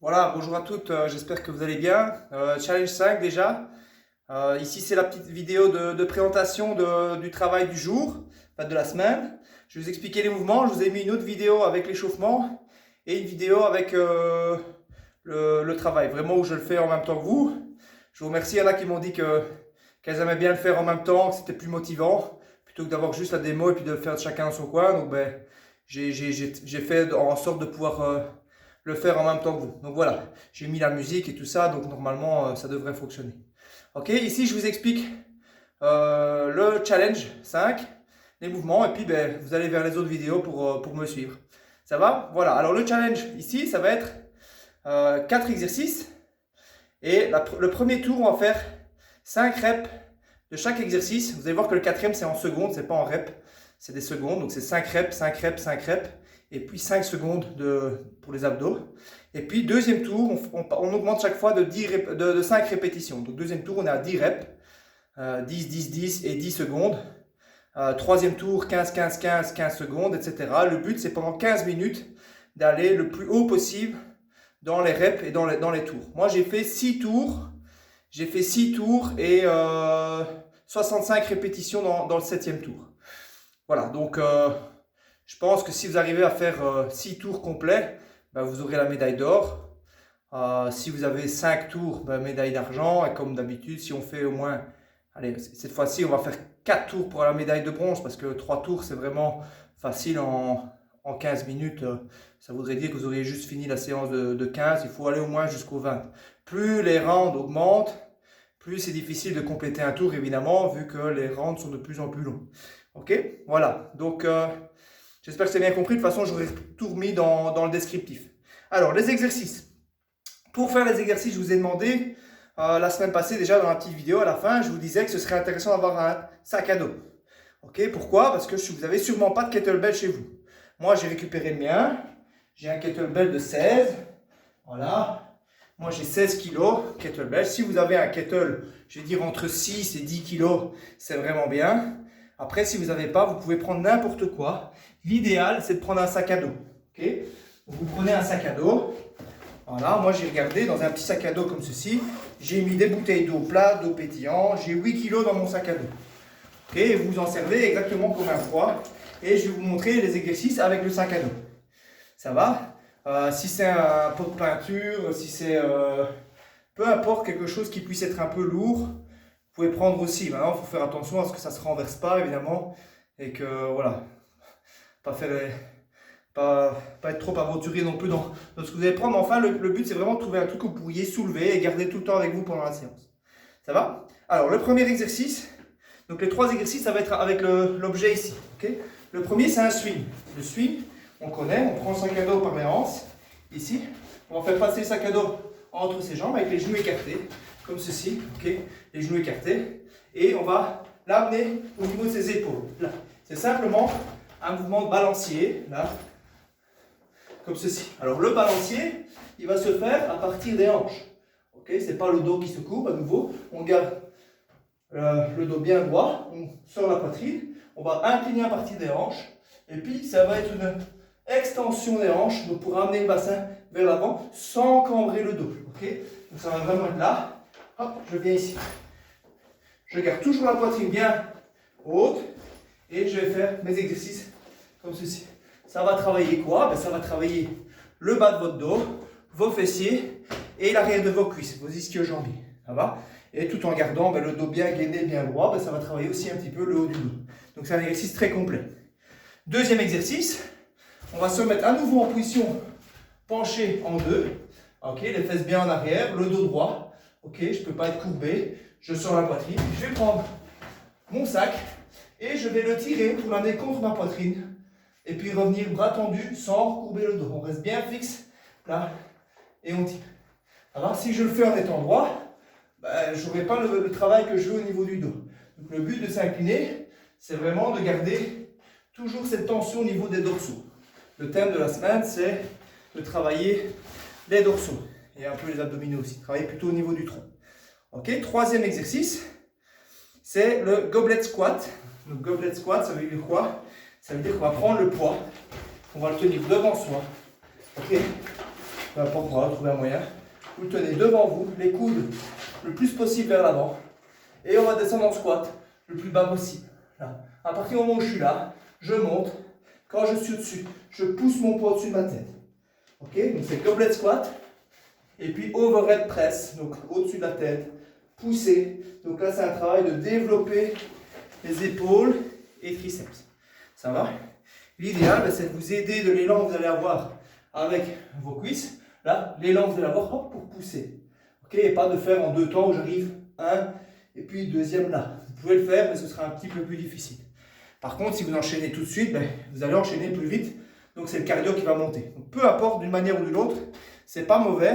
Voilà, bonjour à toutes, j'espère que vous allez bien. Challenge 5 déjà. Ici c'est la petite vidéo de présentation du travail du jour, enfin de la semaine. Je vais vous expliquer les mouvements. Je vous ai mis une autre vidéo avec l'échauffement et une vidéo avec le travail, vraiment où je le fais en même temps que vous. Je vous remercie, il y en a qui m'ont dit qu'elles aimaient bien le faire en même temps, que c'était plus motivant, plutôt que d'avoir juste la démo et puis de le faire chacun dans son coin. Donc j'ai fait en sorte de pouvoir le faire en même temps que vous. Donc voilà, j'ai mis la musique et tout ça, donc normalement ça devrait fonctionner. Ok, ici je vous explique le challenge 5, les mouvements, et puis vous allez vers les autres vidéos pour me suivre. Ça va? Voilà, alors le challenge ici, ça va être 4 exercices. Et le premier tour, on va faire 5 reps de chaque exercice. Vous allez voir que le quatrième, c'est en secondes, c'est pas en reps, c'est des secondes. Donc c'est 5 reps, 5 reps, 5 reps. Et puis 5 secondes pour les abdos. Et puis deuxième tour, on augmente chaque fois de 5 répétitions. Donc deuxième tour, on est à 10 reps, 10, 10, 10 et 10 secondes. Troisième tour, 15, 15, 15, 15 secondes, etc. Le but, c'est pendant 15 minutes d'aller le plus haut possible dans les reps et dans les tours. Moi, j'ai fait 6 tours. J'ai fait 6 tours et 65 répétitions dans le 7e tour. Voilà, donc je pense que si vous arrivez à faire 6 tours complets, vous aurez la médaille d'or. Si vous avez 5 tours, médaille d'argent. Et comme d'habitude, si on fait au moins, allez, cette fois-ci, on va faire 4 tours pour la médaille de bronze, parce que 3 tours, c'est vraiment facile en 15 minutes. Ça voudrait dire que vous auriez juste fini la séance de 15. Il faut aller au moins jusqu'au 20. Plus les rounds augmentent, plus c'est difficile de compléter un tour, évidemment, vu que les rounds sont de plus en plus longs. Ok, voilà. Donc, j'espère que c'est bien compris. De toute façon, j'aurais tout remis dans le descriptif. Alors, les exercices. Pour faire les exercices, je vous ai demandé la semaine passée, déjà dans la petite vidéo à la fin, je vous disais que ce serait intéressant d'avoir un sac à dos. Ok, pourquoi? Parce que vous n'avez sûrement pas de kettlebell chez vous. Moi, j'ai récupéré le mien. J'ai un kettlebell de 16. Voilà. Moi, j'ai 16 kg kettlebell. Si vous avez un kettle, je vais dire entre 6 et 10 kg, c'est vraiment bien. Après, si vous n'avez pas, vous pouvez prendre n'importe quoi. L'idéal, c'est de prendre un sac à dos. Okay, donc, vous prenez un sac à dos. Voilà, moi j'ai regardé dans un petit sac à dos comme ceci. J'ai mis des bouteilles d'eau plate, d'eau pétillante. J'ai 8 kg dans mon sac à dos. Okay, et vous en servez exactement comme un poids. Et je vais vous montrer les exercices avec le sac à dos. Ça va? Si c'est un pot de peinture, si c'est peu importe, quelque chose qui puisse être un peu lourd, vous pouvez prendre aussi. Maintenant, il faut faire attention à ce que ça ne se renverse pas, évidemment. Et que, voilà, pas être trop aventurier non plus dans ce que vous allez prendre. Mais enfin, le but, c'est vraiment de trouver un truc que vous pourriez soulever et garder tout le temps avec vous pendant la séance. Ça va? Alors, le premier exercice, donc les 3 exercices, ça va être avec l'objet ici. Okay, le premier, c'est un swing. Le swing, on connaît, on prend le sac à dos par les hanches, ici. On va faire passer le sac à dos entre ses jambes avec les genoux écartés, comme ceci. Okay, les genoux écartés. Et on va l'amener au niveau de ses épaules. Là. C'est simplement un mouvement de balancier, là, comme ceci. Alors le balancier, il va se faire à partir des hanches. Okay, c'est pas le dos qui se coupe, à nouveau. On garde le dos bien droit, on sort la poitrine, on va incliner à partir des hanches, et puis ça va être une extension des hanches, donc pour amener le bassin vers l'avant sans cambrer le dos. Okay, donc ça va vraiment être là. Hop, je viens ici. Je garde toujours la poitrine bien haute, et je vais faire mes exercices comme ceci. Ça va travailler quoi? Ça va travailler le bas de votre dos, vos fessiers et l'arrière de vos cuisses, vos ischio-jambiers. Ça va? Et tout en gardant le dos bien gainé, bien droit, ça va travailler aussi un petit peu le haut du dos. Donc c'est un exercice très complet. Deuxième exercice, on va se mettre à nouveau en position penchée en deux. Okay, les fesses bien en arrière, le dos droit. Okay, je ne peux pas être courbé. Je sors la poitrine. Je vais prendre mon sac et je vais le tirer pour l'amener contre ma poitrine. Et puis revenir bras tendus sans courber le dos. On reste bien fixe là et on tire. Alors si je le fais en étant droit, je n'aurai pas le travail que je veux au niveau du dos. Donc le but de s'incliner, c'est vraiment de garder toujours cette tension au niveau des dorsaux. Le thème de la semaine, c'est de travailler les dorsaux et un peu les abdominaux aussi. Travailler plutôt au niveau du tronc. Ok, troisième exercice, c'est le goblet squat. Le goblet squat, ça veut dire quoi? Ça veut dire qu'on va prendre le poids, on va le tenir devant soi. Ok, peu importe, voilà, trouver un moyen. Vous le tenez devant vous, les coudes le plus possible vers l'avant. Et on va descendre en squat le plus bas possible. Là. À partir du moment où je suis là, je monte. Quand je suis au-dessus, je pousse mon poids au-dessus de ma tête. Ok, donc c'est goblet squat. Et puis overhead press, donc au-dessus de la tête. Pousser. Donc là, c'est un travail de développer les épaules et triceps. Ça va? L'idéal, c'est de vous aider de l'élan que vous allez avoir avec vos cuisses. Là, l'élan que vous allez avoir hop, pour pousser. Ok, et pas de faire en deux temps où j'arrive un et puis deuxième là. Vous pouvez le faire, mais ce sera un petit peu plus difficile. Par contre, si vous enchaînez tout de suite, vous allez enchaîner plus vite. Donc c'est le cardio qui va monter. Donc, peu importe d'une manière ou d'une autre, c'est pas mauvais.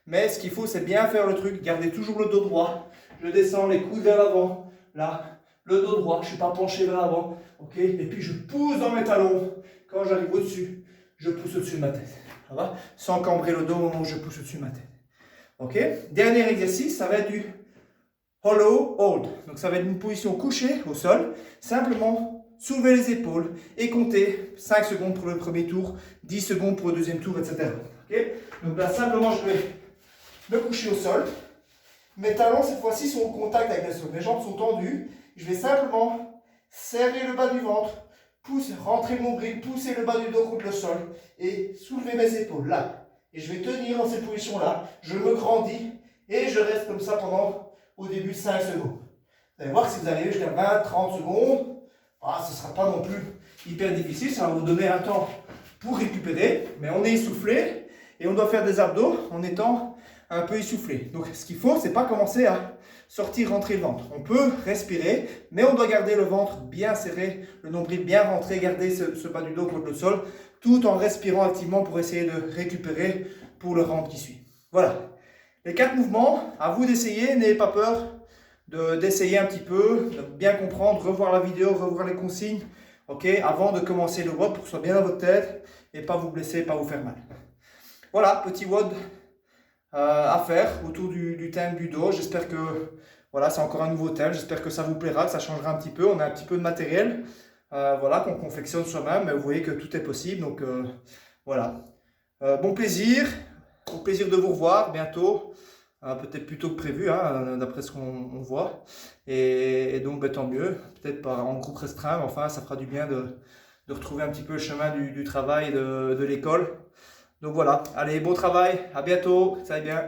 Mais ce qu'il faut, c'est bien faire le truc. Gardez toujours le dos droit. Je descends les coudes vers l'avant. Là, le dos droit. Je ne suis pas penché vers l'avant. Ok. Et puis je pousse dans mes talons. Quand j'arrive au-dessus, je pousse au-dessus de ma tête. Ça va? Sans cambrer le dos au moment où je pousse au-dessus de ma tête. Ok. Dernier exercice, ça va être du hollow hold. Donc ça va être une position couchée au sol. Simplement soulever les épaules et compter 5 secondes pour le premier tour, 10 secondes pour le deuxième tour, etc. Okay. Donc là, simplement, je vais me coucher au sol. Mes talons, cette fois-ci, sont au contact avec le sol. Mes jambes sont tendues. Je vais simplement serrer le bas du ventre, pousser, rentrer mon nombril, pousser le bas du dos contre le sol et soulever mes épaules là. Et je vais tenir dans cette position-là. Je me grandis et je reste comme ça pendant, au début, 5 secondes. Vous allez voir que si vous arrivez jusqu'à 20-30 secondes, ce ne sera pas non plus hyper difficile. Ça va vous donner un temps pour récupérer. Mais on est essoufflé et on doit faire des abdos en étant un peu essoufflé. Donc ce qu'il faut, c'est pas commencer à sortir, rentrer le ventre. On peut respirer, mais on doit garder le ventre bien serré, le nombril bien rentré, garder ce bas du dos contre le sol, tout en respirant activement pour essayer de récupérer pour le round qui suit. Voilà. Les 4 mouvements, à vous d'essayer, n'ayez pas peur d'essayer un petit peu, de bien comprendre, revoir la vidéo, revoir les consignes, ok, avant de commencer le WOD pour que ce soit bien dans votre tête et pas vous blesser, pas vous faire mal. Voilà, petit WOD à faire autour du thème du dos. J'espère que voilà, c'est encore un nouveau thème. J'espère que ça vous plaira, que ça changera un petit peu. On a un petit peu de matériel voilà, qu'on confectionne soi-même, mais vous voyez que tout est possible. Donc voilà. Bon plaisir, au plaisir de vous revoir bientôt. Peut-être plus tôt que prévu, hein, d'après ce qu'on voit. Et donc, tant mieux. Peut-être pas en groupe restreint, mais enfin, ça fera du bien de retrouver un petit peu le chemin du travail de l'école. Donc voilà, allez, bon travail, à bientôt, ça va bien.